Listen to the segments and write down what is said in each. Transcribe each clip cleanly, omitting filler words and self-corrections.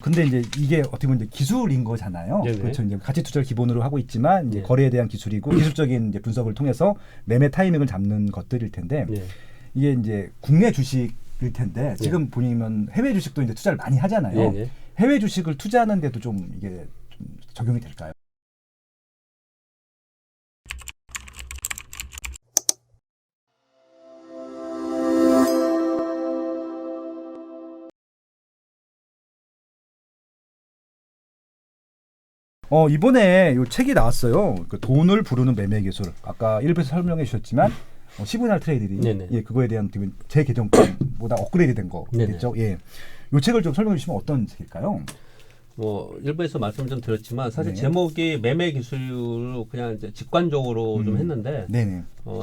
근데 이제 이게 어떻게 보면 이제 기술인 거잖아요. 네네. 그렇죠. 이제 가치 투자를 기본으로 하고 있지만 이제 네. 거래에 대한 기술이고 기술적인 이제 분석을 통해서 매매 타이밍을 잡는 것들일 텐데 네. 이게 이제 국내 주식일 텐데 지금 보면 해외 주식도 이제 투자를 많이 하잖아요. 네. 해외 주식을 투자하는데도 좀 이게 좀 적용이 될까요? 이번에 요 책이 나왔어요. 그 돈을 부르는 매매 기술. 아까 일부에서 설명해 주셨지만 시그널 트레이딩, 네네. 예, 그거에 대한 제 계정보다 업그레이드된 거겠죠. 예, 요 책을 좀 설명해 주시면 어떤 책일까요? 뭐 일부에서 말씀을 좀 드렸지만 사실 네. 제목이 매매 기술로 그냥 이제 직관적으로 좀 했는데 네네.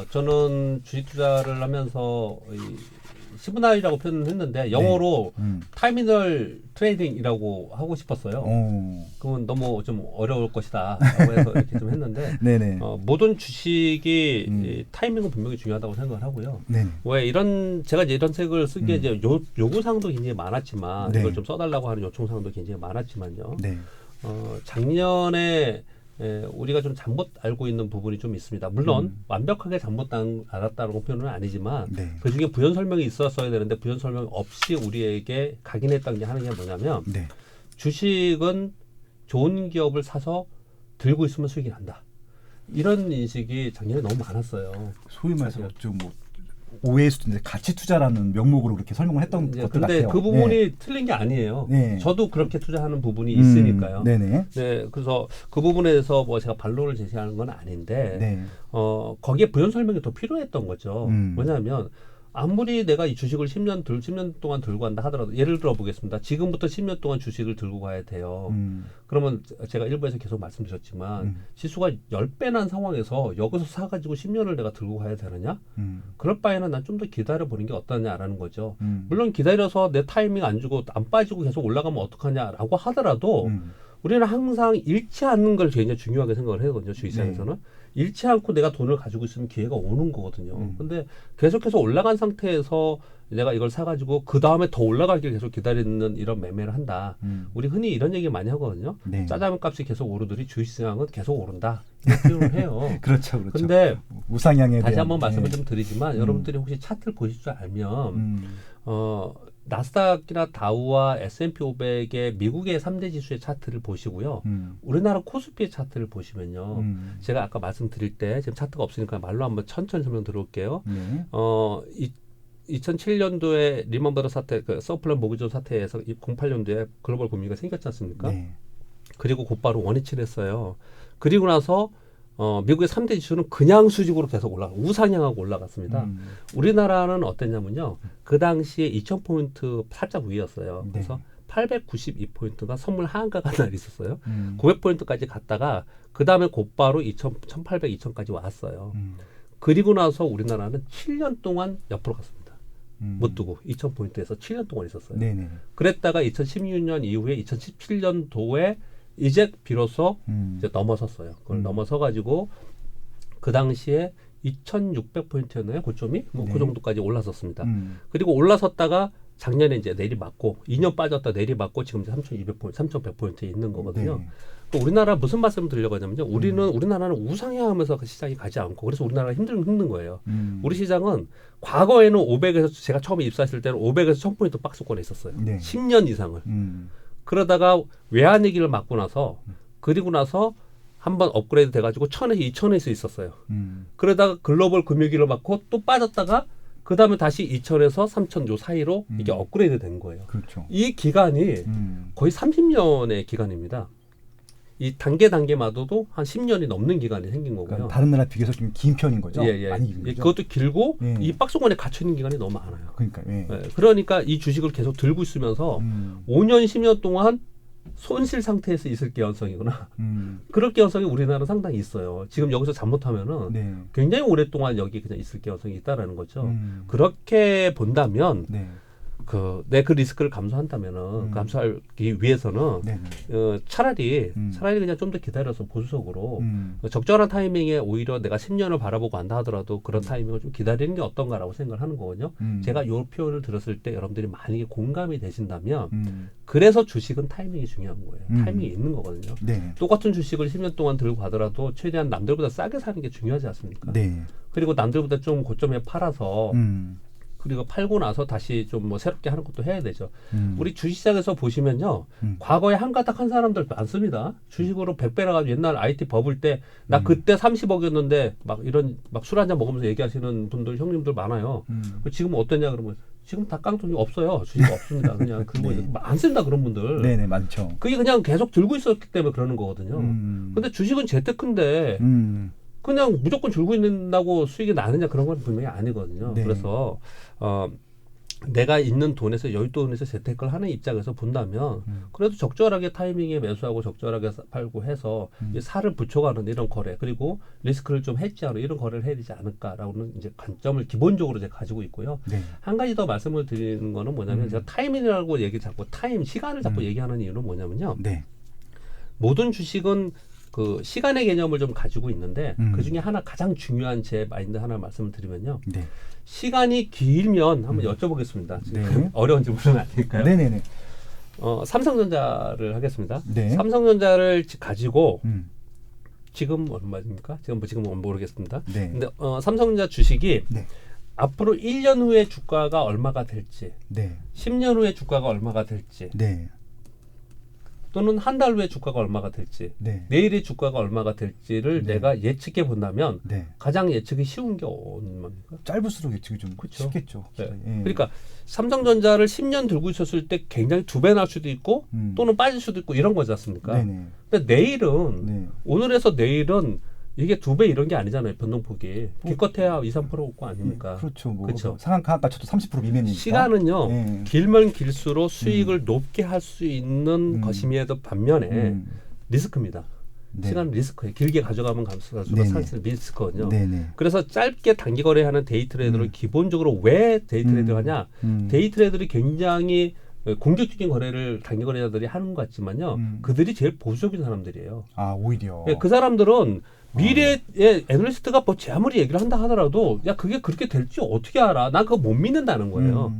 저는 주식 투자를 하면서 이 시그널이라고 표현을 했는데 영어로 타이미널 트레이딩이라고 하고 싶었어요. 그건 너무 좀 어려울 것이다 라고 해서 이렇게 좀 했는데 네네. 모든 주식이 이 타이밍은 분명히 중요하다고 생각을 하고요. 네네. 왜 제가 이제 이런 책을 쓰기에 이제 요구사항도 굉장히 많았지만 네. 이걸 좀 써달라고 하는 요청사항도 굉장히 많았지만요. 네. 작년에 우리가 좀 잘못 알고 있는 부분이 좀 있습니다. 물론 완벽하게 잘못 알았다는 표현은 아니지만 네. 그 중에 부연 설명이 있었어야 되는데 부연 설명 없이 우리에게 각인했던 게 하는 게 뭐냐면 네. 주식은 좋은 기업을 사서 들고 있으면 수익이 난다. 이런 인식이 작년에 너무 많았어요. 소위 말해서 좀 뭐 오해일 수도 있는데 가치 투자라는 명목으로 그렇게 설명을 했던 것들 근데 같아요. 그 부분이 네. 틀린 게 아니에요. 네. 저도 그렇게 투자하는 부분이 있으니까요. 네네. 네, 그래서 그 부분에서 뭐 제가 반론을 제시하는 건 아닌데, 네. 거기에 부연 설명이 더 필요했던 거죠. 음. 왜냐하면 아무리 내가 이 주식을 10년 동안 들고 간다 하더라도 예를 들어 보겠습니다. 지금부터 10년 동안 주식을 들고 가야 돼요. 그러면 제가 일부에서 계속 말씀드렸지만 지수가 10배 난 상황에서 여기서 사가지고 10년을 내가 들고 가야 되느냐? 그럴 바에는 난 좀 더 기다려보는 게 어떠냐라는 거죠. 물론 기다려서 내 타이밍 안 주고 안 빠지고 계속 올라가면 어떡하냐라고 하더라도 우리는 항상 잃지 않는 걸 굉장히 중요하게 생각을 하거든요. 주식시장에서는. 네. 잃지 않고 내가 돈을 가지고 있으면 기회가 오는 거거든요. 근데 계속해서 올라간 상태에서 내가 이걸 사가지고 그 다음에 더 올라가길 계속 기다리는 이런 매매를 한다. 우리 흔히 이런 얘기 많이 하거든요. 네. 짜장면 값이 계속 오르더니 주식시장은 계속 오른다. 이렇게 표현을 해요. 그렇죠, 그렇죠. 근데 우상향에 다시 대한, 한번 말씀을 네. 좀 드리지만 여러분들이 혹시 차트를 보실 줄 알면 나스닥이나 다우와 S&P 500의 미국의 3대 지수의 차트를 보시고요. 우리나라 코스피의 차트를 보시면요. 제가 아까 말씀드릴 때 지금 차트가 없으니까 말로 한번 천천히 설명 드려볼게요. 2007년도에 리먼 브러더스 사태, 그 서플란 모기존 사태에서 08년도에 글로벌 금융위기가 생겼지 않습니까? 네. 그리고 곧바로 원위치를 했어요. 그리고 나서 미국의 3대 지수는 그냥 수직으로 계속 우상향하고 올라갔습니다. 우리나라는 어땠냐면요. 그 당시에 2000포인트 살짝 위였어요. 네. 그래서 892포인트가 선물 하한가가 날 있었어요. 900포인트까지 갔다가 그 다음에 곧바로 1800, 2000까지 왔어요. 그리고 나서 우리나라는 7년 동안 옆으로 갔습니다. 못 두고 2000포인트에서 7년 동안 있었어요. 네네. 그랬다가 2016년 이후에 2017년도에 이제 비로소 이제 넘어섰어요. 그걸 넘어서가지고 그 당시에 2,600포인트였나요? 고점이? 뭐 그 정도까지 올라섰습니다. 그리고 올라섰다가 작년에 이제 내리맞고 2년 빠졌다 내리맞고 지금 이제 3,200포인트, 3,100포인트에 있는 거거든요. 네. 우리나라 무슨 말씀을 드리려고 하냐면요. 우리나라는 우상향하면서 그 시장이 가지 않고 그래서 우리나라가 힘든 거예요. 우리 시장은 과거에는 500에서 제가 처음에 입사했을 때는 500에서 1000포인트 박스권에 있었어요. 네. 10년 이상을. 그러다가 외환위기를 맞고 나서 그리고 나서 한번 업그레이드 돼가지고 1000에서 2000에서 있었어요. 그러다가 글로벌 금융위기를 맞고 또 빠졌다가 그 다음에 다시 2000에서 3000 요 사이로 이게 업그레이드 된 거예요. 그렇죠. 이 기간이 거의 30년의 기간입니다. 이 단계마다도 한 10년이 넘는 기간이 생긴 거고요. 그러니까 다른 나라 비교해서 좀 긴 편인 거죠. 예. 많이 긴 거죠. 그것도 길고 예. 이 박스권에 갇혀 있는 기간이 너무 많아요. 그러니까. 예. 예. 그러니까 이 주식을 계속 들고 있으면서 5년, 10년 동안 손실 상태에서 있을 개연성이구나. 그럴 개연성이 우리나라는 상당히 있어요. 지금 여기서 잘못하면은 네. 굉장히 오랫동안 여기 그냥 있을 개연성이 있다라는 거죠. 그렇게 본다면 네. 내 그 리스크를 감수한다면은 감수하기 위해서는 차라리 그냥 좀 더 기다려서 보수적으로 적절한 타이밍에 오히려 내가 10년을 바라보고 한다 하더라도 그런 타이밍을 좀 기다리는 게 어떤가라고 생각을 하는 거거든요. 제가 이 표현을 들었을 때 여러분들이 만약에 공감이 되신다면 그래서 주식은 타이밍이 중요한 거예요. 타이밍이 있는 거거든요. 똑같은 주식을 10년 동안 들고 가더라도 최대한 남들보다 싸게 사는 게 중요하지 않습니까? 그리고 남들보다 좀 고점에 팔아서 그리고 팔고 나서 다시 좀 뭐 새롭게 하는 것도 해야 되죠. 우리 주식시장에서 보시면요. 과거에 한가닥 한 사람들 많습니다. 주식으로 100배라 가지고 옛날 IT 버블 때 나 그때 30억이었는데 막 이런 막 술 한잔 먹으면서 얘기하시는 분들 형님들 많아요. 지금은 어떠냐 그러면 지금 다 깡통이 없어요. 주식 없습니다. 그냥 그거 많습니다. 그런 분들. 네네 많죠. 그게 그냥 계속 들고 있었기 때문에 그러는 거거든요. 근데 주식은 재테크인데 그냥 무조건 들고 있는다고 수익이 나느냐 그런 건 분명히 아니거든요. 그래서 내가 있는 돈에서 여윳돈에서 재테크를 하는 입장에서 본다면 그래도 적절하게 타이밍에 매수하고 적절하게 팔고 해서 살을 붙여가는 이런 거래 그리고 리스크를 좀 해지하는 이런 거래를 해야 되지 않을까라고는 이제 관점을 기본적으로 제가 가지고 있고요. 한 가지 더 말씀을 드리는 거는 뭐냐면 제가 타이밍이라고 시간을 자꾸 얘기하는 이유는 뭐냐면요. 모든 주식은 그 시간의 개념을 좀 가지고 있는데 그 중에 하나 가장 중요한 제 마인드 하나 말씀을 드리면요. 시간이 길면 한번 여쭤보겠습니다. 어려운 질문은 아닐까요? 네네네. 삼성전자를 하겠습니다. 삼성전자를 가지고 지금 얼마입니까? 지금 모르겠습니다. 근데 삼성전자 주식이 앞으로 1년 후에 주가가 얼마가 될지, 10년 후에 주가가 얼마가 될지, 또는 한 달 후에 주가가 얼마가 될지, 내일의 주가가 얼마가 될지를 내가 예측해 본다면 가장 예측이 쉬운 게 뭡니까? 짧을수록 예측이 좀 쉽겠죠. 그러니까 삼성전자를 10년 들고 있었을 때 굉장히 2배 날 수도 있고 또는 빠질 수도 있고 이런 거지 않습니까? 근데 내일은 오늘에서 내일은 이게 2배 이런 게 아니잖아요. 변동폭이. 기껏해야 2~3% 거 아닙니까? 그렇죠. 그렇죠. 상한가 쳐도 30% 미만이니까. 시간은요. 길면 길수록 수익을 높게 할 수 있는 것임에도 반면에 리스크입니다. 시간은 리스크예요. 길게 가져가면 갈수록 사실 리스크거든요. 그래서 짧게 단기 거래하는 데이 트레이더를 기본적으로 왜 데이 트레이더를 하냐? 데이 트레이더들이 굉장히 공격적인 거래를 단기 거래자들이 하는 것 같지만요. 그들이 제일 보수적인 사람들이에요. 오히려. 그 사람들은 미래의 애널리스트가 뭐 제 아무리 얘기를 한다 하더라도 야 그게 그렇게 될지 어떻게 알아? 난 그거 못 믿는다는 거예요.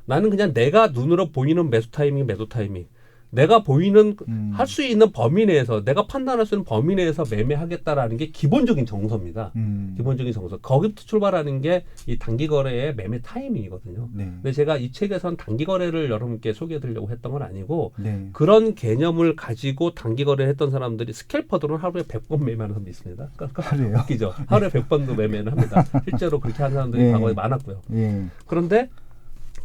나는 그냥 내가 눈으로 보이는 매도 타이밍 내가 보이는 할 수 있는 범위 내에서 내가 판단할 수 있는 범위 내에서 매매하겠다라는 게 기본적인 정서입니다. 기본적인 정서. 거기부터 출발하는 게 이 단기 거래의 매매 타이밍이거든요. 근데 제가 이 책에선 단기 거래를 여러분께 소개해드리려고 했던 건 아니고 그런 개념을 가지고 단기 거래를 했던 사람들이 스캘퍼들은 하루에 100번 매매하는 사람도 있습니다. 하루에요? 웃기죠. 하루에 100번도 매매를 합니다. 실제로 그렇게 하는 사람들이 과거에 많았고요. 그런데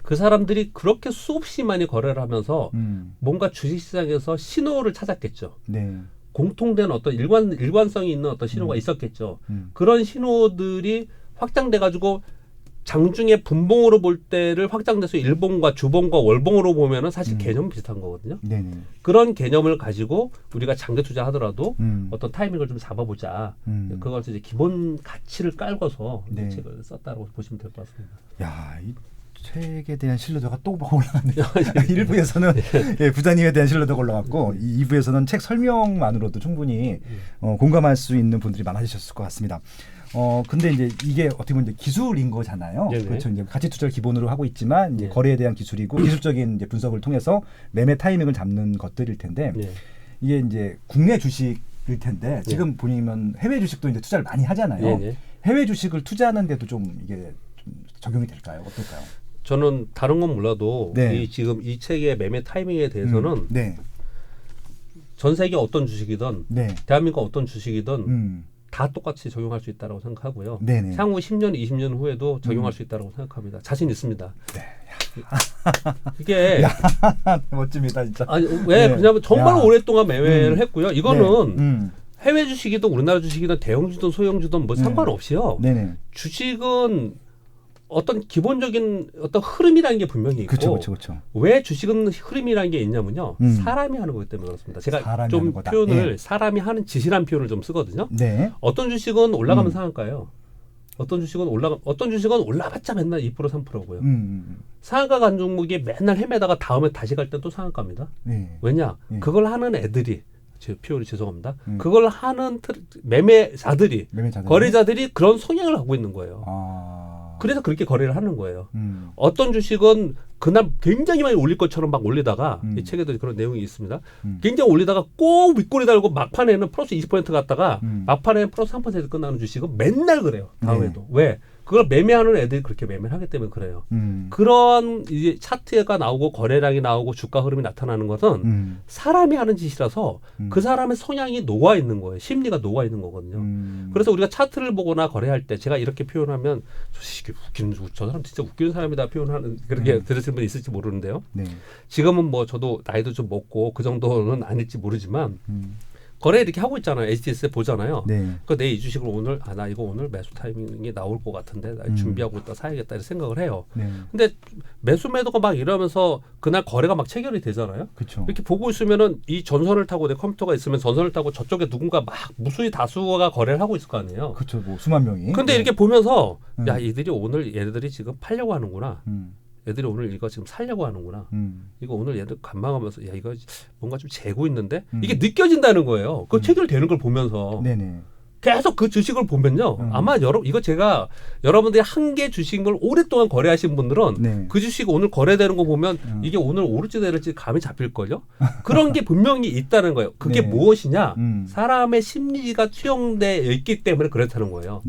그 사람들이 그렇게 수없이 많이 거래를 하면서 뭔가 주식시장에서 신호를 찾았겠죠. 공통된 어떤 일관성이 있는 어떤 신호가 있었겠죠. 그런 신호들이 확장돼가지고 장중에 분봉으로 볼 때를 확장돼서 일봉과 주봉과 월봉으로 보면은 사실 개념 비슷한 거거든요. 그런 개념을 가지고 우리가 장기 투자하더라도 어떤 타이밍을 좀 잡아보자. 그것을 이제 기본 가치를 깔고서 책을 썼다고 보시면 될 것 같습니다. 야, 이 책에 대한 신뢰도가 또 올라갔네요. 1부에서는 부자님에 대한 신뢰도가 올라갔고 2부에서는 책 설명만으로도 충분히 공감할 수 있는 분들이 많아지셨을 것 같습니다. 근데 이제 이게 어떻게 보면 이제 기술인 거잖아요. 그렇죠. 이제 가치 투자를 기본으로 하고 있지만 이제 거래에 대한 기술이고 기술적인 이제 분석을 통해서 매매 타이밍을 잡는 것들일 텐데 이게 이제 국내 주식일 텐데 지금 보면 해외 주식도 이제 투자를 많이 하잖아요. 해외 주식을 투자하는데도 좀 이게 좀 적용이 될까요? 어떨까요? 저는 다른 건 몰라도 지금 이 책의 매매 타이밍에 대해서는 전 세계 어떤 주식이든 대한민국 어떤 주식이든 다 똑같이 적용할 수 있다고 생각하고요. 향후 10년, 20년 후에도 적용할 수 있다고 생각합니다. 자신 있습니다. 이게 멋집니다, 진짜. 아니 왜 그러냐면 정말 오랫동안 매매를 했고요. 이거는 해외 주식이든 우리나라 주식이든 대형주든 소형주든 뭐 상관없이요. 주식은 어떤 기본적인 어떤 흐름이라는 게 분명히 있고 그렇죠. 왜 주식은 흐름이라는 게 있냐면요. 사람이 하는 거기 때문에 그렇습니다. 제가 좀 표현을 사람이 하는 짓이라는 표현을 좀 쓰거든요. 어떤 주식은 올라가면 상한가예요. 어떤 주식은 올라봤자 맨날 2% 3%고요. 상한가 간 종목이 맨날 헤매다가 다음에 다시 갈 때 또 상한가입니다. 네. 왜냐? 그걸 하는 애들이 제 표현이 죄송합니다. 그걸 하는 매매자들이 거래자들이 그런 성향을 갖고 있는 거예요. 그래서 그렇게 거래를 하는 거예요. 어떤 주식은 그날 굉장히 많이 올릴 것처럼 막 올리다가 이 책에도 그런 내용이 있습니다. 굉장히 올리다가 꼭 윗골이 달고 막판에는 플러스 20% 갔다가 막판에는 플러스 3% 끝나는 주식은 맨날 그래요. 다음에도. 네. 왜? 그걸 매매하는 애들이 그렇게 매매를 하기 때문에 그래요. 그런 이제 차트가 나오고 거래량이 나오고 주가 흐름이 나타나는 것은 사람이 하는 짓이라서 그 사람의 성향이 녹아 있는 거예요. 심리가 녹아 있는 거거든요. 그래서 우리가 차트를 보거나 거래할 때 제가 이렇게 표현하면 저 사람 진짜 웃기는 사람이다 표현하는 그렇게 들으시는 분 있을지 모르는데요. 네. 지금은 뭐 저도 나이도 좀 먹고 그 정도는 아닐지 모르지만 거래 이렇게 하고 있잖아요. HTS에 보잖아요. 네. 그 내 이 주식을 오늘 나 이거 오늘 매수 타이밍이 나올 것 같은데 나 준비하고 있다 사야겠다 이렇게 생각을 해요. 네. 근데 매수 매도가 막 이러면서 그날 거래가 막 체결이 되잖아요. 그쵸. 이렇게 보고 있으면은 이 전선을 타고 내 컴퓨터가 있으면 전선을 타고 저쪽에 누군가 막 무수히 다수가 거래를 하고 있을 거 아니에요. 그렇죠. 뭐 수만 명이. 근데 이렇게 보면서 야 이들이 오늘 얘네들이 지금 팔려고 하는구나. 애들이 오늘 이거 지금 살려고 하는구나. 이거 오늘 얘들 관망하면서 야 이거 뭔가 좀 재고 있는데 이게 느껴진다는 거예요. 그 체결되는 걸 보면서 네네. 계속 그 주식을 보면요. 아마 이거 제가 여러분들이 한 개 주식을 오랫동안 거래하신 분들은 네. 그 주식 오늘 거래되는 거 보면 이게 오늘 오를지 내릴지 감이 잡힐걸요. 그런 게 분명히 있다는 거예요. 그게 네. 무엇이냐. 사람의 심리가 투영되어 있기 때문에 그렇다는 거예요.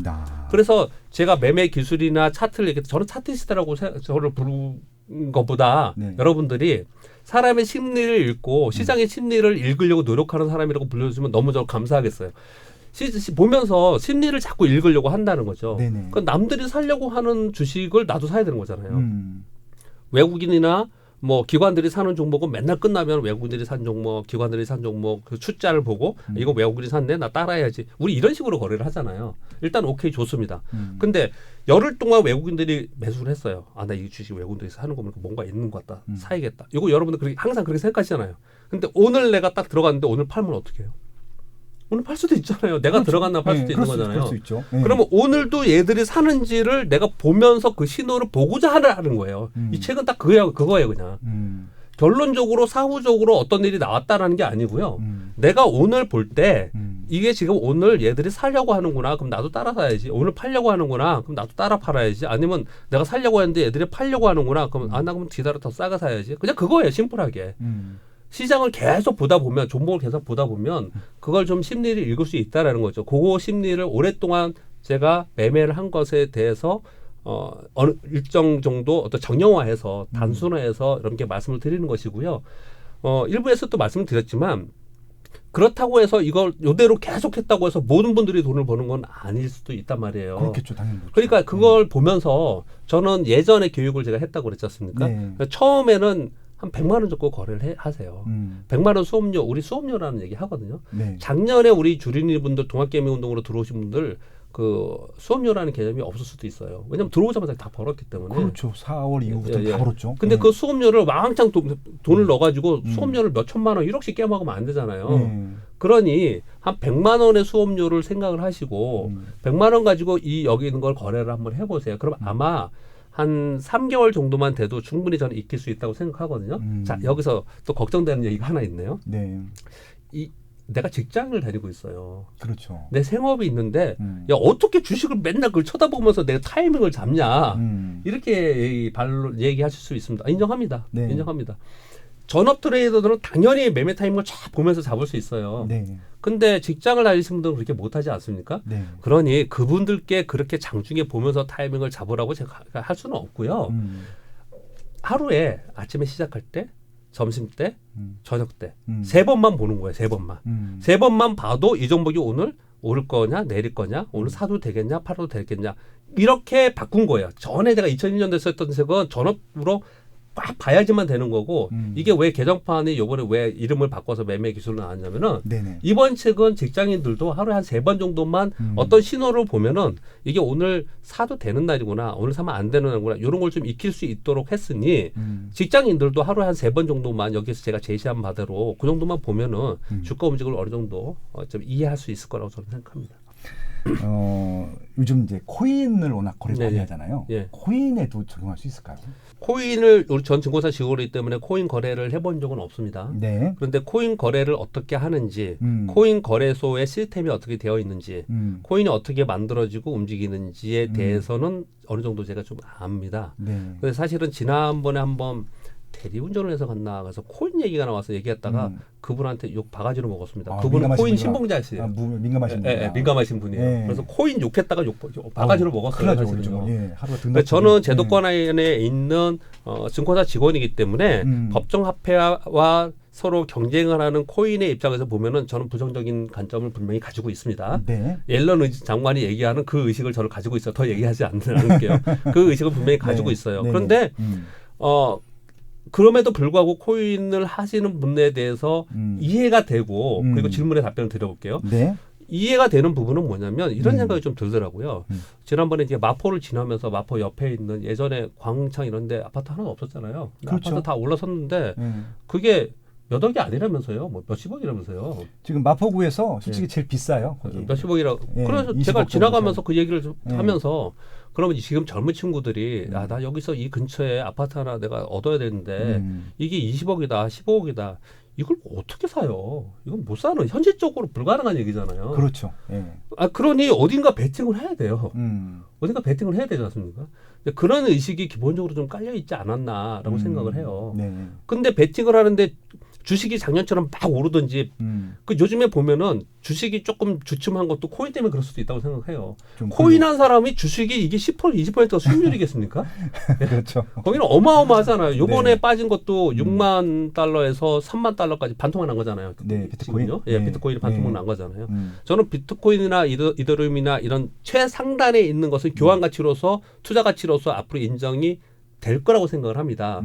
그래서 제가 매매 기술이나 차트를 얘기해서 저는 차트시다라고 저를 부른 것보다 네. 여러분들이 사람의 심리를 읽고 시장의 심리를 읽으려고 노력하는 사람이라고 불러주시면 너무 저 감사하겠어요. 보면서 심리를 자꾸 읽으려고 한다는 거죠. 그러니까 남들이 사려고 하는 주식을 나도 사야 되는 거잖아요. 외국인이나 뭐 기관들이 사는 종목은 맨날 끝나면 외국인들이 산 종목, 기관들이 산 종목 그 숫자를 보고 이거 외국인이 샀네 나 따라야지. 우리 이런 식으로 거래를 하잖아요. 일단 오케이 좋습니다. 근데 열흘 동안 외국인들이 매수를 했어요. 아, 나 이 주식 외국인들이 사는 거 보니까 뭔가 있는 것 같다. 사야겠다. 이거 여러분들 항상 그렇게 생각하시잖아요. 근데 오늘 내가 딱 들어갔는데 오늘 팔면 어떻게 해요? 오늘 팔 수도 있잖아요. 내가 그렇죠. 들어갔나 팔 수도 있는 거잖아요. 그럴 수 있죠. 네. 그러면 오늘도 얘들이 사는지를 내가 보면서 그 신호를 보고자 하는 거예요. 이 책은 딱 그거예요 그냥. 결론적으로 사후적으로 어떤 일이 나왔다라는 게 아니고요. 내가 오늘 볼 때 이게 지금 오늘 얘들이 사려고 하는구나. 그럼 나도 따라 사야지. 오늘 팔려고 하는구나. 그럼 나도 따라 팔아야지. 아니면 내가 사려고 했는데 얘들이 팔려고 하는구나. 그럼 나 그럼 뒤따라 더 싸게 사야지. 그냥 그거예요. 심플하게. 시장을 계속 보다 보면 종목을 계속 보다 보면 그걸 좀 심리를 읽을 수 있다라는 거죠. 그거 심리를 오랫동안 제가 매매를 한 것에 대해서 어느 일정 정도 어떤 정형화해서 단순화해서 이렇게 말씀을 드리는 것이고요. 일부에서 또 말씀을 드렸지만 그렇다고 해서 이걸 이대로 계속했다고 해서 모든 분들이 돈을 버는 건 아닐 수도 있단 말이에요. 그렇겠죠, 당연히. 그렇죠. 그러니까 그걸 보면서 저는 예전에 교육을 제가 했다고 그랬지 않습니까? 네. 처음에는 한 100만 원 정도 거래를 하세요. 100만 원 수업료, 우리 수업료라는 얘기 하거든요. 네. 작년에 우리 주린이 분들 동학개미 운동으로 들어오신 분들 그 수업료라는 개념이 없을 수도 있어요. 왜냐하면 들어오자마자 다 벌었기 때문에. 그렇죠. 4월 이후부터 다 벌었죠. 근데 그 수업료를 왕창 돈을 넣어가지고 수업료를 몇 천만 원 1억씩 깨먹으면 안 되잖아요. 그러니 한 100만 원의 수업료를 생각을 하시고 100만 원 가지고 여기 있는 걸 거래를 한번 해보세요. 그럼 아마 한 3개월 정도만 돼도 충분히 저는 익힐 수 있다고 생각하거든요. 자, 여기서 또 걱정되는 얘기가 하나 있네요. 네. 내가 직장을 다니고 있어요. 그렇죠. 내 생업이 있는데 야 어떻게 주식을 맨날 그걸 쳐다보면서 내가 타이밍을 잡냐. 이렇게 얘기하실 수 있습니다. 인정합니다. 네. 인정합니다. 전업 트레이더들은 당연히 매매 타이밍을 쫙 보면서 잡을 수 있어요. 네. 근데 직장을 다니시는 분들은 그렇게 못하지 않습니까? 네. 그러니 그분들께 그렇게 장중에 보면서 타이밍을 잡으라고 제가 할 수는 없고요. 하루에 아침에 시작할 때, 점심 때, 저녁 때 세 번만 보는 거예요. 세 번만. 세 번만 봐도 이 종목이 오늘 오를 거냐 내릴 거냐 오늘 사도 되겠냐 팔아도 되겠냐 이렇게 바꾼 거예요. 전에 내가 2002년도에 썼던 책은 전업으로 꽉 봐야지만 되는 거고 이게 왜 개정판이 요번에 왜 이름을 바꿔서 매매 기술을 나왔냐면은 네네. 이번 책은 직장인들도 하루에 한 3번 정도만 어떤 신호를 보면은 이게 오늘 사도 되는 날이구나 오늘 사면 안 되는 날이구나 이런 걸 좀 익힐 수 있도록 했으니 직장인들도 하루에 한 3번 정도만 여기서 제가 제시한 바대로 그 정도만 보면은 주가 움직임을 어느 정도 좀 이해할 수 있을 거라고 저는 생각합니다. 요즘 이제 코인을 워낙 거래 많이 네네. 하잖아요. 예. 코인에도 적용할 수 있을까요? 코인을 우리 전 증권사 직원이기 때문에 코인 거래를 해본 적은 없습니다. 네. 그런데 코인 거래를 어떻게 하는지, 음. 코인 거래소의 시스템이 어떻게 되어 있는지, 코인이 어떻게 만들어지고 움직이는지에 대해서는 어느 정도 제가 좀 압니다. 네. 근데 사실은 지난번에 한번 대리운전을 해서 갔나 가서 코인 얘기가 나와서 얘기했다가 그분한테 욕 바가지로 먹었습니다. 아, 그분은 민감하신 코인 분이라. 신봉자시에요. 민감하신 분. 민감하신 분이에요. 예. 그래서 코인 욕했다가 바가지로 먹었어요. 큰일 나죠, 사실은요. 예, 하루가 근데 저는 제도권 안에 있는 증권사 직원이기 때문에 법정화폐와 서로 경쟁을 하는 코인의 입장에서 보면은 저는 부정적인 관점을 분명히 가지고 있습니다. 네. 옐런 장관이 얘기하는 그 의식을 저는 가지고 있어요. 더 얘기하지 않을게요. 그 의식을 분명히 가지고 네. 있어요. 네. 그런데 그럼에도 불구하고 코인을 하시는 분에 대해서 이해가 되고 그리고 질문에 답변을 드려볼게요. 네. 이해가 되는 부분은 뭐냐면 이런 생각이 좀 들더라고요. 지난번에 이제 마포를 지나면서 마포 옆에 있는 예전에 광창 이런 데 아파트 하나도 없었잖아요. 그렇죠. 아파트 다 올라섰는데 그게 몇 억이 아니라면서요. 뭐 몇십억이라면서요. 지금 마포구에서 솔직히 제일 비싸요. 거기. 몇십억이라고. 예, 그래서 20억 제가 정도 지나가면서 그 얘기를 예. 하면서 그러면 지금 젊은 친구들이 나 여기서 이 근처에 아파트 하나 내가 얻어야 되는데 이게 20억이다, 15억이다. 이걸 어떻게 사요? 이건 못 사는 현실적으로 불가능한 얘기잖아요. 그렇죠. 예. 그러니 어딘가 베팅을 해야 돼요. 어딘가 베팅을 해야 되지 않습니까? 근데 그런 의식이 기본적으로 좀 깔려 있지 않았나라고 생각을 해요. 네. 근데 베팅을 하는데 주식이 작년처럼 막 오르든지 그 요즘에 보면은 주식이 조금 주춤한 것도 코인 때문에 그럴 수도 있다고 생각해요. 코인한 사람이 주식이 이게 10% 20%가 수익률이겠습니까? 그렇죠. 거기는 어마어마하잖아요. 요번에 네. 빠진 것도 6만 달러에서 3만 달러까지 반토막 난 거잖아요. 네, 비트코인. 지금요? 네. 비트코인이 반토막 네. 난 거잖아요. 저는 비트코인이나 이더리움이나 이런 최상단에 있는 것은 교환 가치로서 투자 가치로서 앞으로 인정이 될 거라고 생각을 합니다.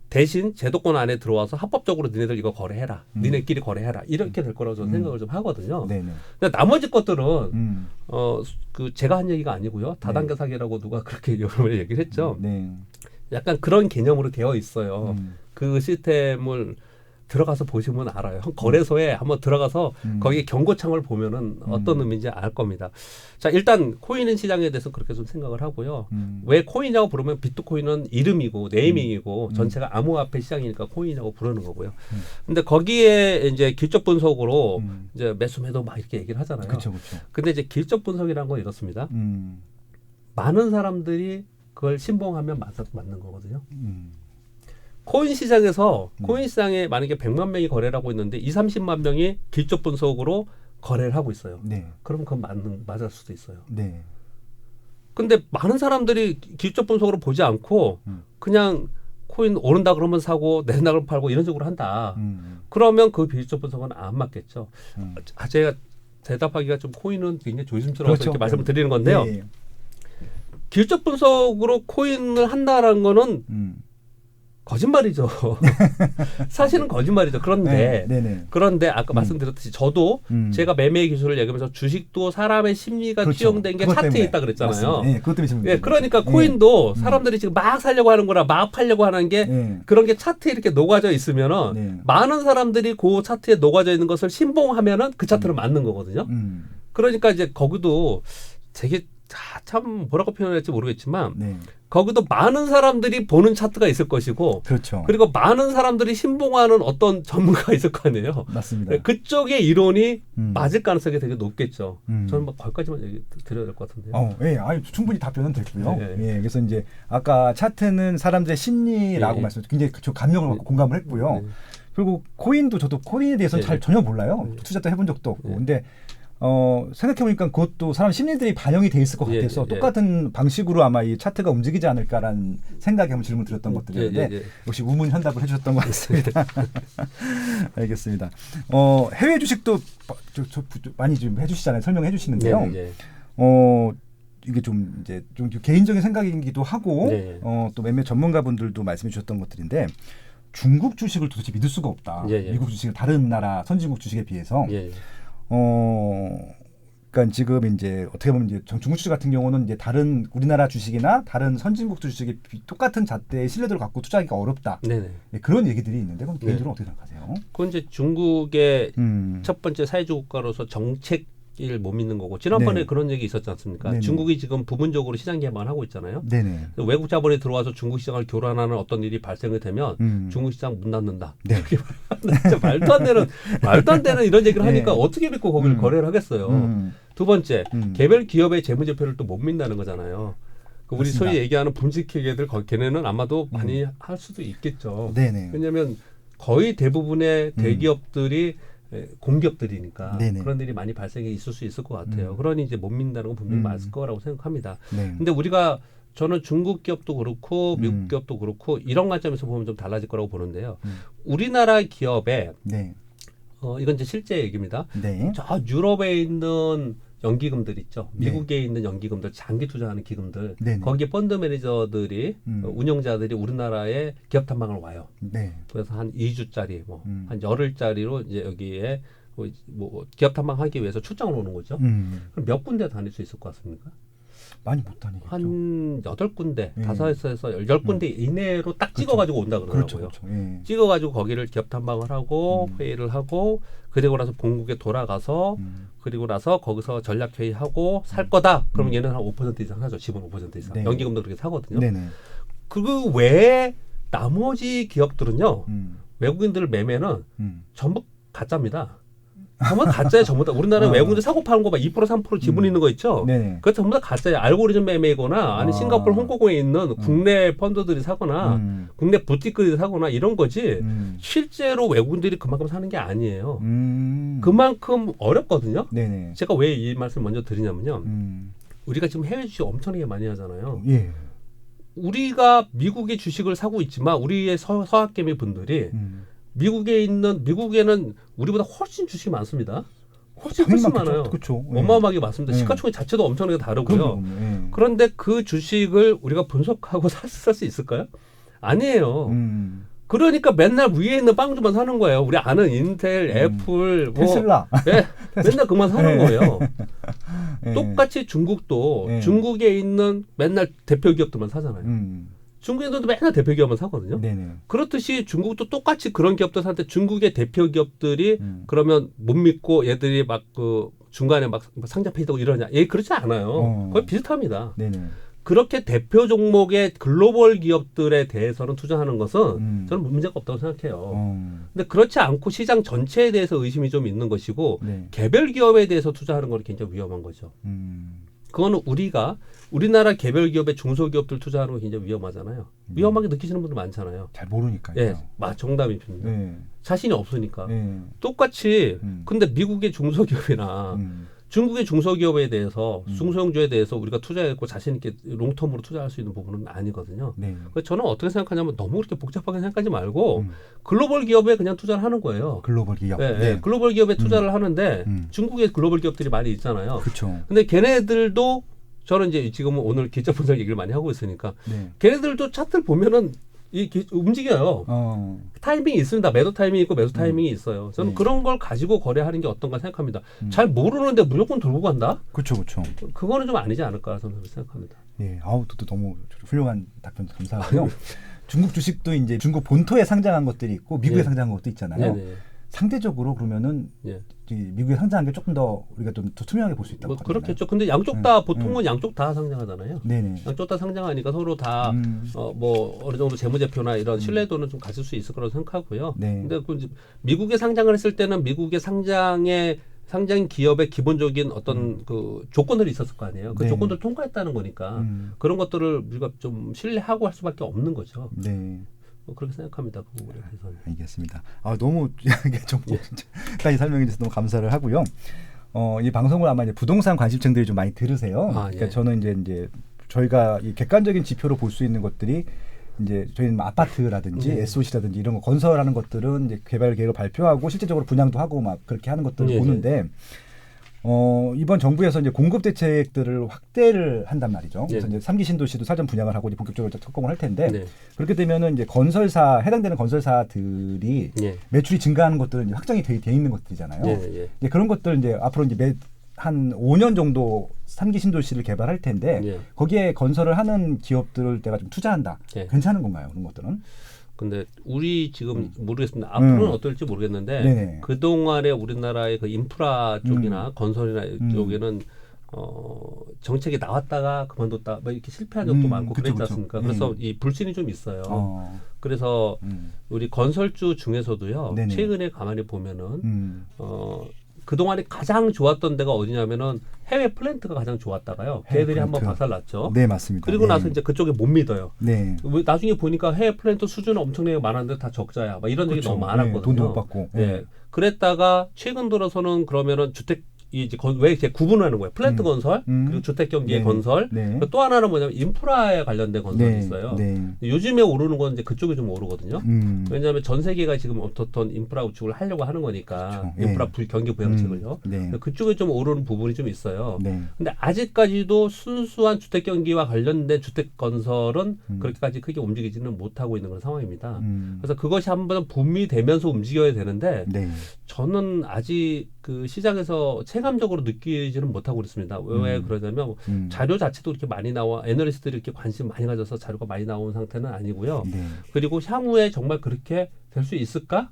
대신 제도권 안에 들어와서 합법적으로 니네들 이거 거래해라. 니네끼리 거래해라. 이렇게 될 거라고 저는 생각을 좀 하거든요. 네네. 근데 나머지 것들은 그 제가 한 얘기가 아니고요. 다단계 사기라고 누가 그렇게 여러 번 얘기를 했죠. 네. 약간 그런 개념으로 되어 있어요. 그 시스템을 들어가서 보시면 알아요. 거래소에 한번 들어가서 거기에 경고창을 보면은 어떤 의미인지 알 겁니다. 자, 일단 코인 시장에 대해서 그렇게 좀 생각을 하고요. 왜 코인이라고 부르면 비트코인은 이름이고 네이밍이고 전체가 암호화폐 시장이니까 코인이라고 부르는 거고요. 근데 거기에 이제 길적 분석으로 이제 매수 매도 막 이렇게 얘기를 하잖아요. 그렇죠, 그렇죠. 근데 이제 길적 분석이라는 건 이렇습니다. 많은 사람들이 그걸 신봉하면 맞는 거거든요. 코인 시장에서 코인 시장에 만약에 100만 명이 거래를 하고 있는데 30만 명이 길적 분석으로 거래를 하고 있어요. 네. 그러면 그건 맞을 수도 있어요. 네. 근데 많은 사람들이 길적 분석으로 보지 않고 그냥 코인 오른다 그러면 사고 내린다 그러면 팔고 이런 식으로 한다. 그러면 그 길적 분석은 안 맞겠죠. 제가 대답하기가 좀 코인은 굉장히 조심스러워서 그렇죠. 이렇게 말씀을 드리는 건데요. 네. 길적 분석으로 코인을 한다라는 거는 거짓말이죠. 사실은 거짓말이죠. 그런데 그런데 아까 말씀드렸듯이 저도 제가 매매 기술을 얘기하면서 주식도 사람의 심리가 그렇죠. 투영된 게 그것 차트에 때문에. 있다 그랬잖아요. 네, 그것 때문에 예, 그러니까 코인도 사람들이 지금 막 살려고 하는 거나 막 팔려고 하는 게 그런 게 차트에 이렇게 녹아져 있으면은 많은 사람들이 그 차트에 녹아져 있는 것을 신봉하면은 그 차트를 맞는 거거든요. 그러니까 이제 거기도 되게 참 뭐라고 표현할지 모르겠지만 거기도 많은 사람들이 보는 차트가 있을 것이고 그렇죠. 그리고 많은 사람들이 신봉하는 어떤 전문가가 있을 거 아니에요. 맞습니다. 그쪽의 이론이 맞을 가능성이 되게 높겠죠. 저는 뭐 거기까지만 얘기 드려야 될 것 같은데요. 예, 충분히 답변은 됐고요. 네. 예, 그래서 이제 아까 차트는 사람들의 심리라고 네. 말씀드렸죠. 굉장히 저 감명을 받고 공감을 했고요. 네. 그리고 코인도 저도 코인에 대해서는 잘 전혀 몰라요. 투자도 해본 적도 없고. 근데 생각해보니까 그것도 사람 심리들이 반영이 돼 있을 것 같아서 똑같은 방식으로 아마 이 차트가 움직이지 않을까라는 생각에 한번 질문 드렸던 것들이었는데 역시 우문현답을 해주셨던 것 같습니다. 알겠습니다. 해외 주식도 많이 좀 해주시잖아요. 설명해 주시는데요. 이게 좀 이제 좀 개인적인 생각이기도 하고 또 몇몇 전문가분들도 말씀해 주셨던 것들인데 중국 주식을 도대체 믿을 수가 없다. 미국 주식을 다른 나라 선진국 주식에 비해서. 그러니까 지금 이제 어떻게 보면 이제 중국 주식 같은 경우는 이제 다른 우리나라 주식이나 다른 선진국 주식이 똑같은 잣대의 신뢰도를 갖고 투자하기가 어렵다. 네, 그런 얘기들이 있는데 그럼 개인적으로 어떻게 생각하세요? 그건 이제 중국의 첫 번째 사회주의 국가로서 정책 못 믿는 거고 지난번에 네. 그런 얘기 있었지 않습니까? 네네. 중국이 지금 부분적으로 시장 개방을 하고 있잖아요. 네네. 외국 자본이 들어와서 중국 시장을 교란하는 어떤 일이 발생이 되면 중국 시장 문 닫는다. 네. 진짜 말도 안 되는 이런 얘기를 하니까 네. 어떻게 믿고 거기를 거래를 하겠어요. 두 번째, 개별 기업의 재무제표를 또 못 믿는다는 거잖아요. 우리 맞습니다. 소위 얘기하는 봄직회계들 걔네는 아마도 많이 할 수도 있겠죠. 네네. 왜냐하면 거의 대부분의 대기업들이 공기업들이니까 네네. 그런 일이 많이 발생이 있을 수 있을 것 같아요. 그러니 이제 못 믿는다는 건 분명히 맞을 거라고 생각합니다. 네. 근데 저는 중국 기업도 그렇고 미국 기업도 그렇고 이런 관점에서 보면 좀 달라질 거라고 보는데요. 우리나라 기업에 네. 이건 이제 실제 얘기입니다. 네. 저 유럽에 있는 연기금들 있죠. 네. 미국에 있는 연기금들, 장기 투자하는 기금들, 네네. 거기에 펀드 매니저들이 운영자들이 우리나라에 기업 탐방을 와요. 네. 그래서 한 2주짜리, 한 열흘짜리로 이제 여기에 뭐 기업 탐방하기 위해서 출장을 오는 거죠. 그럼 몇 군데 다닐 수 있을 것 같습니까? 많이 못 다니겠죠. 한 8군데, 예. 5에서 10군데 이내로 딱 찍어가지고 온다 그러더라고요. 그렇죠. 예. 찍어가지고 거기를 기업 탐방을 하고 회의를 하고 그리고 나서 본국에 돌아가서 그리고 나서 거기서 전략 회의하고 살 거다. 그러면 얘는 한 5% 이상 사죠. 지분 5% 이상. 네. 연기금도 그렇게 사거든요. 네네. 그 외에 나머지 기업들은요. 외국인들 매매는 전부 가짜입니다. 전부 다 가짜예요. 전부 다. 우리나라 외국인들 사고 파는 거 봐. 2% 3% 지분 있는 거 있죠. 네네. 그거 전부 다 가짜예요. 알고리즘 매매거나 아니 싱가포르 홍콩에 있는 국내 펀드들이 사거나 국내 부티크들이 사거나 이런 거지. 실제로 외국인들이 그만큼 사는 게 아니에요. 그만큼 어렵거든요. 네네. 제가 왜 이 말씀을 먼저 드리냐면요. 우리가 지금 해외 주식 엄청나게 많이 하잖아요. 예. 우리가 미국의 주식을 사고 있지만 우리의 서학개미 분들이 미국에는 우리보다 훨씬 주식이 많습니다. 훨씬 많아요. 그렇죠. 어마어마하게 많습니다. 시가총액 자체도 엄청나게 다르고요. 예. 그런데 그 주식을 우리가 분석하고 살 수 있을까요? 아니에요. 그러니까 맨날 위에 있는 빵주만 사는 거예요. 우리 아는 인텔, 애플, 테슬라. 네, 맨날 그만 사는 네. 거예요. 예. 똑같이 중국도 네. 중국에 있는 맨날 대표 기업들만 사잖아요. 중국에서도 맨날 대표 기업만 사거든요. 네네. 그렇듯이 중국도 똑같이 그런 기업들 사는데 중국의 대표 기업들이 그러면 못 믿고 얘들이 막 그 중간에 막 상장 폐지되고 이러냐? 그렇지 않아요. 거의 비슷합니다. 네네. 그렇게 대표 종목의 글로벌 기업들에 대해서는 투자하는 것은 저는 문제가 없다고 생각해요. 근데 그렇지 않고 시장 전체에 대해서 의심이 좀 있는 것이고 네. 개별 기업에 대해서 투자하는 건 굉장히 위험한 거죠. 그거는 우리나라 개별 기업의 중소기업들 투자하는 거 굉장히 위험하잖아요. 위험하게 느끼시는 분들 많잖아요. 잘 모르니까요. 예, 정답입니다. 네. 자신이 없으니까. 네. 똑같이 근데 미국의 중소기업이나 중국의 중소기업에 대해서 중소형주에 대해서 우리가 투자했고 자신 있게 롱텀으로 투자할 수 있는 부분은 아니거든요. 네. 그래서 저는 어떻게 생각하냐면 너무 그렇게 복잡하게 생각하지 말고 글로벌 기업에 그냥 투자를 하는 거예요. 글로벌 기업. 네, 네. 글로벌 기업에 투자를 하는데 중국의 글로벌 기업들이 많이 있잖아요. 그렇죠. 근데 걔네들도 저는 이제 지금은 오늘 기자 분석 얘기를 많이 하고 있으니까 네. 걔네들도 차트를 보면은 움직여요. 타이밍이 있습니다. 매도 타이밍이 있고 매수 타이밍이 있어요. 저는 네. 그런 걸 가지고 거래하는 게 어떤가 생각합니다. 잘 모르는데 무조건 들고 간다? 그렇죠, 그렇죠. 그거는 좀 아니지 않을까 저는 생각합니다. 예, 또 너무 훌륭한 답변 감사하고요. 중국 주식도 이제 중국 본토에 상장한 것들이 있고 미국에 네. 상장한 것도 있잖아요. 네네. 상대적으로 그러면 미국에 상장한 게 조금 더 우리가 좀 더 투명하게 볼 수 있다고 뭐 그렇겠죠. 근데 양쪽 다 보통은 양쪽 다 상장하잖아요. 네네. 양쪽 다 상장하니까 서로 다 뭐 어느 정도 재무제표나 이런 신뢰도는 좀 가질 수 있을 거라고 생각하고요. 네. 근데 그 이제 미국에 상장을 했을 때는 미국의 상장 기업의 기본적인 어떤 그 조건들이 있었을 거 아니에요. 그 네. 조건들 통과했다는 거니까 그런 것들을 우리가 좀 신뢰하고 할 수밖에 없는 거죠. 네. 그렇게 생각합니다. 그 부분에 대해서는. 알겠습니다. 너무 정보까지 설명해 주셔서 너무 감사를 하고요. 이 방송을 아마 이제 부동산 관심층들이 좀 많이 들으세요. 그러니까 저는 이제 저희가 이 객관적인 지표로 볼 수 있는 것들이 이제 저희는 아파트라든지 SOC라든지 이런 거 건설하는 것들은 이제 개발 계획을 발표하고 실제적으로 분양도 하고 막 그렇게 하는 것들을 보는데 이번 정부에서 이제 공급 대책들을 확대를 한단 말이죠. 그래서 이제 3기 신도시도 사전 분양을 하고 이제 본격적으로 착공을 할 텐데 그렇게 되면은 이제 해당되는 건설사들이 매출이 증가하는 것들은 이제 확정이 돼 있는 것들이잖아요. 이제 그런 것들 이제 앞으로 이제 한 5년 정도 3기 신도시를 개발할 텐데 거기에 건설을 하는 기업들을 내가 좀 투자한다. 괜찮은 건가요? 그런 것들은? 근데 우리 지금 모르겠습니다. 앞으로는 어떨지 모르겠는데 네네. 그동안에 우리나라의 그 인프라 쪽이나 건설이나 쪽에는 정책이 나왔다가 그만뒀다 뭐 이렇게 실패한 적도 많고 그쵸, 그랬지 않습니까? 그래서 이 불신이 좀 있어요. 그래서 우리 건설주 중에서도요. 네네. 최근에 가만히 보면은 그동안에 가장 좋았던 데가 어디냐면은 해외 플랜트가 가장 좋았다가요. 해외 걔들이 한번 플랜트. 박살났죠. 네, 맞습니다. 그리고 네. 나서 이제 그쪽에 못 믿어요. 네. 나중에 보니까 해외 플랜트 수준은 엄청나게 많았는데 다 적자야. 막 이런 적이 그렇죠. 너무 많았거든요. 네, 돈도 못 받고. 예. 그랬다가 최근 들어서는 그러면은 주택 이제 왜 이제 구분하는 거예요? 플랜트 건설 그리고 주택 경기의 네. 건설. 네. 또 하나는 뭐냐면 인프라에 관련된 건설이 네. 있어요. 네. 요즘에 오르는 건 이제 그쪽이 좀 오르거든요. 왜냐하면 전 세계가 지금 어떻든 인프라 구축을 하려고 하는 거니까 그렇죠. 인프라 경기 부양책을요. 네. 그쪽에 좀 오르는 부분이 좀 있어요. 네. 근데 아직까지도 순수한 주택 경기와 관련된 주택 건설은 그렇게까지 크게 움직이지는 못하고 있는 그런 상황입니다. 그래서 그것이 한번 붐이 되면서 움직여야 되는데 네. 저는 아직 그 시장에서 체감적으로 느끼지는 못하고 있습니다. 왜 그러냐면 자료 자체도 이렇게 많이 나와 애널리스트들이 이렇게 관심 많이 가져서 자료가 많이 나온 상태는 아니고요. 네. 그리고 향후에 정말 그렇게 될 수 있을까?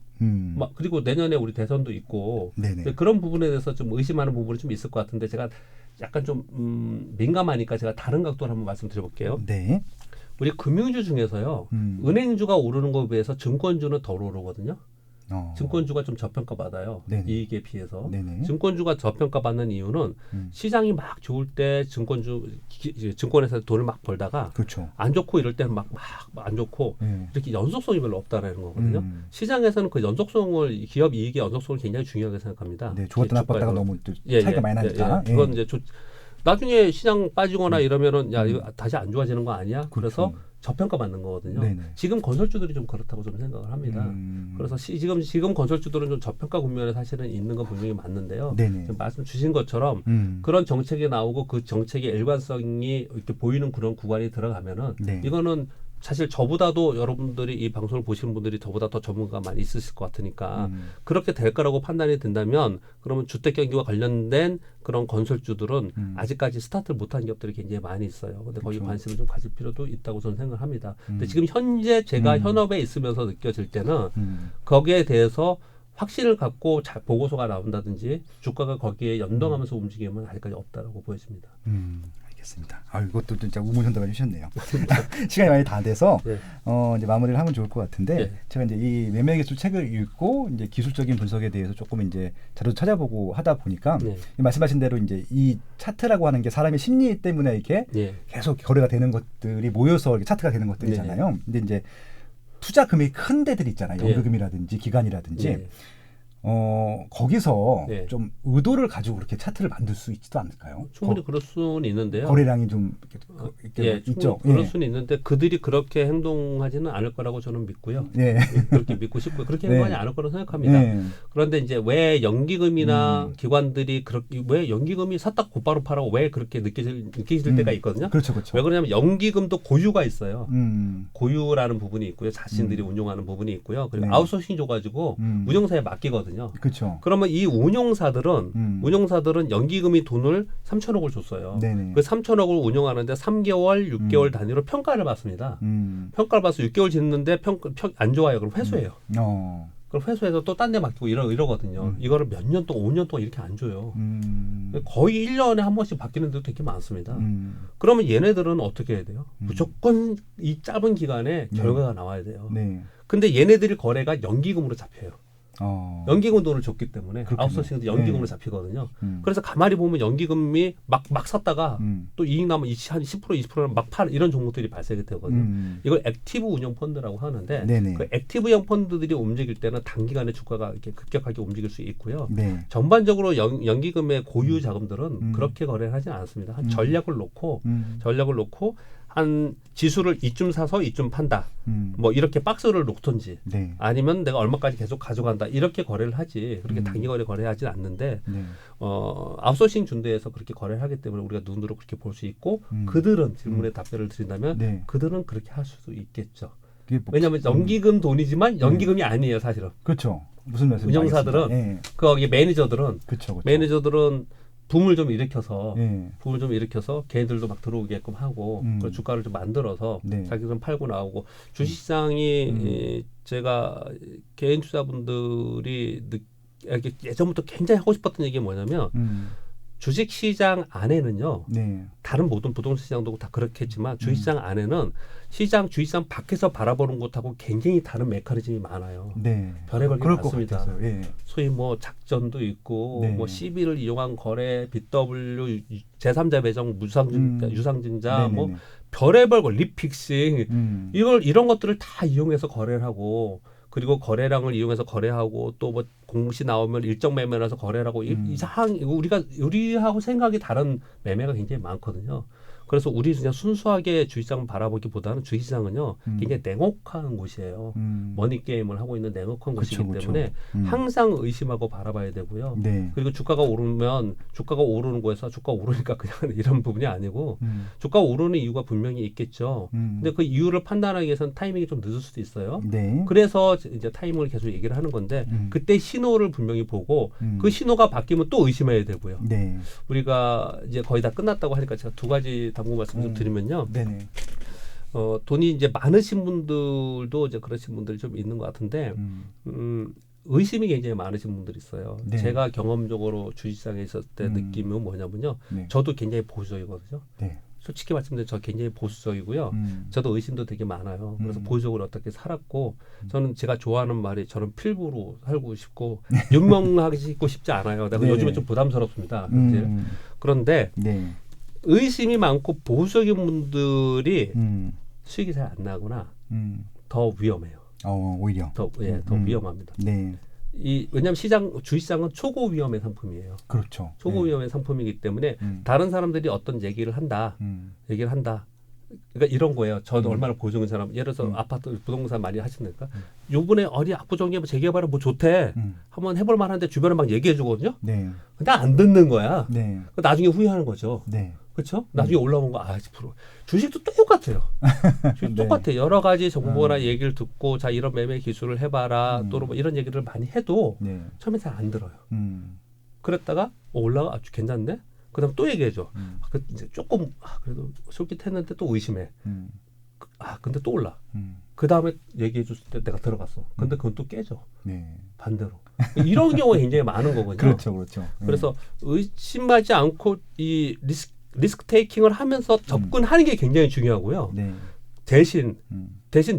그리고 내년에 우리 대선도 있고 네네. 그런 부분에 대해서 좀 의심하는 부분이 좀 있을 것 같은데 제가 약간 좀 민감하니까 제가 다른 각도로 한번 말씀드려볼게요. 네. 우리 금융주 중에서요. 은행주가 오르는 것에 비해서 증권주는 덜 오르거든요. 증권주가 좀 저평가 받아요. 네네. 이익에 비해서. 네네. 증권주가 저평가 받는 이유는 시장이 막 좋을 때 증권회사에서 돈을 막 벌다가 그렇죠. 안 좋고 이럴 때는 막 안 좋고 이렇게 연속성이 별로 없다라는 거거든요. 시장에서는 그 연속성을 기업 이익의 연속성을 굉장히 중요하게 생각합니다. 네, 좋았다 나빴다가 너무 차이가 많이 나니까. 그건 이제 나중에 시장 빠지거나 이러면은 야 이거 다시 안 좋아지는 거 아니야? 그래서 저평가 받는 거거든요. 네네. 지금 건설주들이 좀 그렇다고 좀 생각을 합니다. 그래서 지금 건설주들은 좀 저평가 국면에 사실은 있는 건 분명히 맞는데요. 네네. 지금 말씀 주신 것처럼 그런 정책이 나오고 그 정책의 일관성이 이렇게 보이는 그런 구간이 들어가면은 네. 이거는 사실 저보다도 여러분들이 이 방송을 보시는 분들이 저보다 더 전문가가 많이 있으실 것 같으니까 그렇게 될 거라고 판단이 된다면 그러면 주택 경기와 관련된 그런 건설주들은 아직까지 스타트를 못한 기업들이 굉장히 많이 있어요. 근데 거기 관심을 좀 가질 필요도 있다고 저는 생각을 합니다. 근데 지금 현재 제가 현업에 있으면서 느껴질 때는 거기에 대해서 확신을 갖고 보고서가 나온다든지 주가가 거기에 연동하면서 움직임은 아직까지 없다라고 보여집니다. 알겠습니다. 이것도 진짜 우문현답을 해주셨네요. 시간이 많이 다 돼서 네. 이제 마무리를 하면 좋을 것 같은데 네. 제가 이제 이 매매의 기술 책을 읽고 이제 기술적인 분석에 대해서 조금 이제 자료 찾아보고 하다 보니까 네. 말씀하신 대로 이제 이 차트라고 하는 게 사람의 심리 때문에 이렇게 네. 계속 거래가 되는 것들이 모여서 이렇게 차트가 되는 것들이잖아요. 근데 이제 투자 금액이 큰 데들 있잖아요. 네. 연금이라든지 기관이라든지. 네. 거기서 네. 좀 의도를 가지고 그렇게 차트를 만들 수 있지도 않을까요? 충분히 그럴 수는 있는데요. 거래량이 좀 이렇게 있죠. 그럴 수는 있는데 그들이 그렇게 행동하지는 않을 거라고 저는 믿고요. 네. 그렇게 믿고 싶고요. 그렇게 네. 행동하지 않을 거라고 생각합니다. 네. 그런데 이제 왜 연기금이나 기관들이 그렇게 왜 연기금이 샀다 곧바로 팔라고 왜 그렇게 느끼실 때가 있거든요. 그렇죠, 그렇죠. 왜 그러냐면 연기금도 고유가 있어요. 고유라는 부분이 있고요. 자신들이 운용하는 부분이 있고요. 그리고 네. 아웃소싱 줘가지고 운용사에 맡기거든요. 그렇죠. 그러면 이 운용사들은 연기금이 돈을 3천억을 줬어요. 네네. 그 3천억을 운용하는데 3개월, 6개월 단위로 평가를 받습니다. 평가를 받아서 6개월 짓는데 안 좋아요. 그럼 회수해요. 그럼 회수해서 또 딴 데 맡기고 이러거든요. 이거를 몇 년 동안, 5년 동안 이렇게 안 줘요. 거의 1년에 한 번씩 바뀌는 데도 되게 많습니다. 그러면 얘네들은 어떻게 해야 돼요? 무조건 이 짧은 기간에 결과가 나와야 돼요. 네. 근데 얘네들이 거래가 연기금으로 잡혀요. 연기금 돈을 줬기 때문에 그렇군요. 아웃소싱도 연기금으로 잡히거든요. 그래서 가만히 보면 연기금이 막 샀다가 또 이익 나면 한 10% 20%는 막 팔 이런 종목들이 발생이 되거든요. 이걸 액티브 운용 펀드라고 하는데 네네. 그 액티브형 펀드들이 움직일 때는 단기간에 주가가 이렇게 급격하게 움직일 수 있고요. 네. 전반적으로 연기금의 고유 자금들은 그렇게 거래를 하지는 않습니다. 한 전략을 놓고 한 지수를 이쯤 사서 이쯤 판다. 뭐 이렇게 박스를 놓던지 네. 아니면 내가 얼마까지 계속 가져간다. 이렇게 거래를 하지. 그렇게 단기 거래 거래하진 않는데 네. 아웃소싱 준대에서 그렇게 거래를 하기 때문에 우리가 눈으로 그렇게 볼 수 있고 그들은 질문에 답변을 드린다면 네. 그들은 그렇게 할 수도 있겠죠. 그게 뭐, 왜냐하면 연기금 돈이지만 연기금이 아니에요, 사실은. 그렇죠. 무슨 말씀인지 운영사들은 알겠습니다. 네. 거기 매니저들은 그렇죠. 매니저들은 붐을 좀 일으켜서 개인들도 막 들어오게끔 하고 그 주가를 좀 만들어서 자기들은 팔고 나오고 주식시장이 제가 개인 투자분들이 예전부터 굉장히 하고 싶었던 얘기가 뭐냐면 주식시장 안에는요. 다른 모든 부동산 시장도 다 그렇겠지만 주식시장 안에는 주식시장 밖에서 바라보는 것하고 굉장히 다른 메커니즘이 많아요. 별의별 게 많습니다. 소위 뭐 작전도 있고 뭐 CB를 이용한 거래, BW, 제3자 배정, 유상증자 뭐 별의별 거, 리픽싱 이런 것들을 다 이용해서 거래를 하고 그리고 거래량을 이용해서 거래하고 또 뭐 공시 나오면 일정 매매라서 거래를 하고 우리하고 생각이 다른 매매가 굉장히 많거든요. 그래서 우리 그냥 순수하게 주식시장을 바라보기보다는 주식시장은요 굉장히 냉혹한 곳이에요. 머니 게임을 하고 있는 냉혹한 곳이기 때문에 항상 의심하고 바라봐야 되고요. 그리고 주가가 오르면 주가가 오르는 곳에서 주가가 오르니까 그냥 이런 부분이 아니고 주가가 오르는 이유가 분명히 있겠죠. 근데 그 이유를 판단하기 위해서는 타이밍이 좀 늦을 수도 있어요. 그래서 이제 타이밍을 계속 얘기를 하는 건데 그때 신호를 분명히 보고 그 신호가 바뀌면 또 의심해야 되고요. 우리가 이제 거의 다 끝났다고 하니까 제가 두 가지 당부 말씀 좀 드리면요. 돈이 이제 많으신 분들도 이제 그러신 분들이 좀 있는 것 같은데 의심이 굉장히 많으신 분들이 있어요. 제가 경험적으로 주식시장에 있었을 때 느낌은 뭐냐면요. 저도 굉장히 보수적이거든요. 솔직히 말씀드리면 저 굉장히 보수적이고요. 저도 의심도 되게 많아요. 그래서 보수적으로 어떻게 살았고 저는 제가 좋아하는 말이 저는 필부로 살고 싶고 유명하고 싶지 않아요. 요즘에 좀 부담스럽습니다. 그런데 의심이 많고 보수적인 분들이 수익이 잘 안 나거나 더 위험해요. 오히려 더 위험합니다. 왜냐하면 주식시장은 초고 위험의 상품이에요. 그렇죠. 초고 위험의 상품이기 때문에 다른 사람들이 어떤 얘기를 한다. 그러니까 이런 거예요. 저도 얼마나 보수적인 사람, 예를 들어서 아파트 부동산 많이 하시니까 요번에 어디 압구정에 재개발은 뭐 좋대. 한번 해볼 만한데 주변에 막 얘기해 주거든요. 근데 안 듣는 거야. 나중에 후회하는 거죠. 그렇죠? 나중에 올라온 거 주식도 똑같아요. 똑같아요. 여러 가지 정보나 얘기를 듣고 자 이런 매매 기술을 해봐라 또는 뭐 이런 얘기를 많이 해도 처음에 잘 안 들어요. 그랬다가 올라가 아주 괜찮네. 그다음 또 얘기해줘. 이제 조금 그래도 솔깃했는데 또 의심해. 근데 또 올라. 그 다음에 얘기해줬을 때 내가 들어갔어. 근데 그건 또 깨져. 반대로. 이런 경우가 굉장히 많은 거거든요. 그렇죠. 그래서 의심하지 않고 이 리스크 테이킹을 하면서 접근하는 게 굉장히 중요하고요. 대신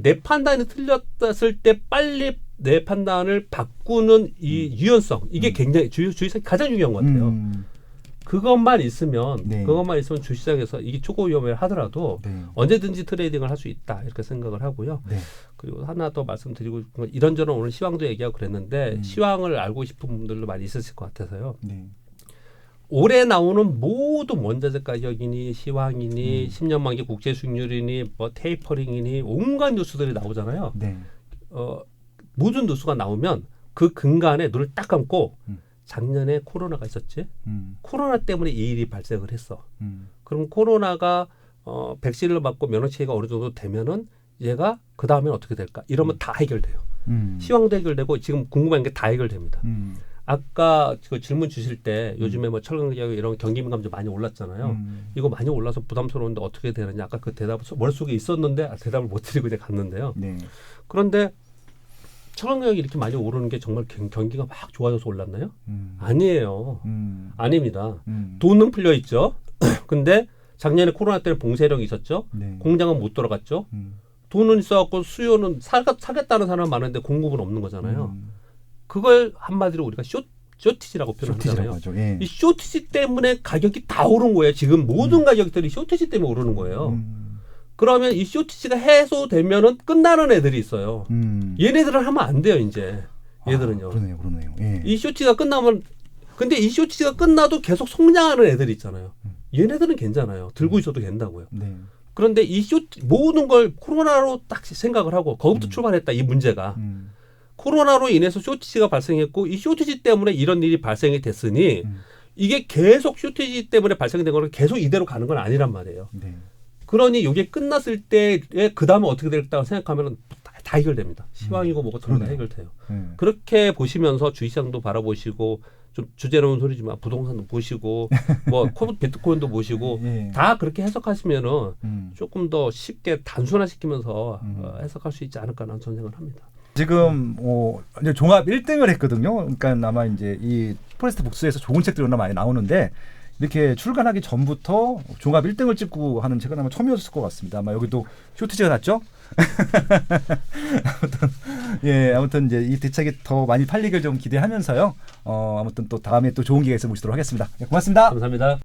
내 판단이 틀렸을 때 빨리 내 판단을 바꾸는 이 유연성 이게 굉장히 주식시장이 가장 중요한 것 같아요. 그것만 있으면 주식시장에서 이게 초고 위험을 하더라도 언제든지 트레이딩을 할 수 있다 이렇게 생각을 하고요. 그리고 하나 더 말씀드리고 이런저런 오늘 시황도 얘기하고 그랬는데 시황을 알고 싶은 분들도 많이 있으실 것 같아서요. 올해 나오는 모든 원자재 가격이니 시황이니 10년 만기 국제 수익률이니 뭐 테이퍼링이니 온갖 뉴스들이 나오잖아요. 모든 뉴스가 나오면 그 근간에 눈을 딱 감고 작년에 코로나가 있었지. 코로나 때문에 이 일이 발생을 했어. 그럼 코로나가 백신을 맞고 면역체계가 어느 정도 되면은 얘가 그 다음에 어떻게 될까? 이러면 다 해결돼요. 시황도 해결되고 지금 궁금한 게 다 해결됩니다. 아까 그 질문 주실 때 요즘에 뭐 철강 가격 이런 경기민감도 많이 올랐잖아요. 이거 많이 올라서 부담스러운데 어떻게 되느냐. 아까 그 대답 머릿속에 있었는데 대답을 못 드리고 이제 갔는데요. 그런데 철강 가격이 이렇게 많이 오르는 게 정말 경기가 막 좋아져서 올랐나요? 아니에요. 아닙니다. 돈은 풀려 있죠. 근데 작년에 코로나 때문에 봉쇄령이 있었죠. 공장은 못 돌아갔죠. 돈은 있어갖고 수요는 사겠다는 사람은 많은데 공급은 없는 거잖아요. 그걸 한마디로 우리가 쇼티지라고 표현하잖아요. 이 쇼티지 때문에 가격이 다 오른 거예요. 지금 모든 가격들이 쇼티지 때문에 오르는 거예요. 그러면 이 쇼티지가 해소되면은 끝나는 애들이 있어요. 얘네들은 하면 안 돼요, 이제. 얘들은요. 그러네요. 이 쇼티지가 끝나면 근데 이 쇼티지가 끝나도 계속 성장하는 애들이 있잖아요. 얘네들은 괜찮아요. 들고 있어도 된다고요. 그런데 이 모든 걸 코로나로 딱 생각을 하고 거기부터 출발했다, 이 문제가. 코로나로 인해서 쇼티지가 발생했고 이 쇼티지 때문에 이런 일이 발생이 됐으니 이게 계속 쇼티지 때문에 발생된 거는 계속 이대로 가는 건 아니란 말이에요. 그러니 이게 끝났을 때에 그 다음에 어떻게 될까 생각하면 다 해결됩니다. 시황이고 뭐고 전부 다 해결돼요. 네. 그렇게 보시면서 주식시장도 바라보시고 좀 주제로운 소리지만 부동산도 보시고 뭐 비트코인도 보시고 예. 다 그렇게 해석하시면은 조금 더 쉽게 단순화시키면서 해석할 수 있지 않을까라는 저는 생각을 합니다. 지금 이제 종합 1등을 했거든요. 그러니까 아마 이제 이 포레스트 북스에서 좋은 책들이 워낙 많이 나오는데 이렇게 출간하기 전부터 종합 1등을 찍고 하는 책은 아마 처음이었을 것 같습니다. 아마 여기도 쇼트지가 났죠? 아무튼 이제 이 대책이 더 많이 팔리길 좀 기대하면서요. 아무튼 또 다음에 또 좋은 기회가 있어 모시도록 하겠습니다. 네, 고맙습니다. 감사합니다.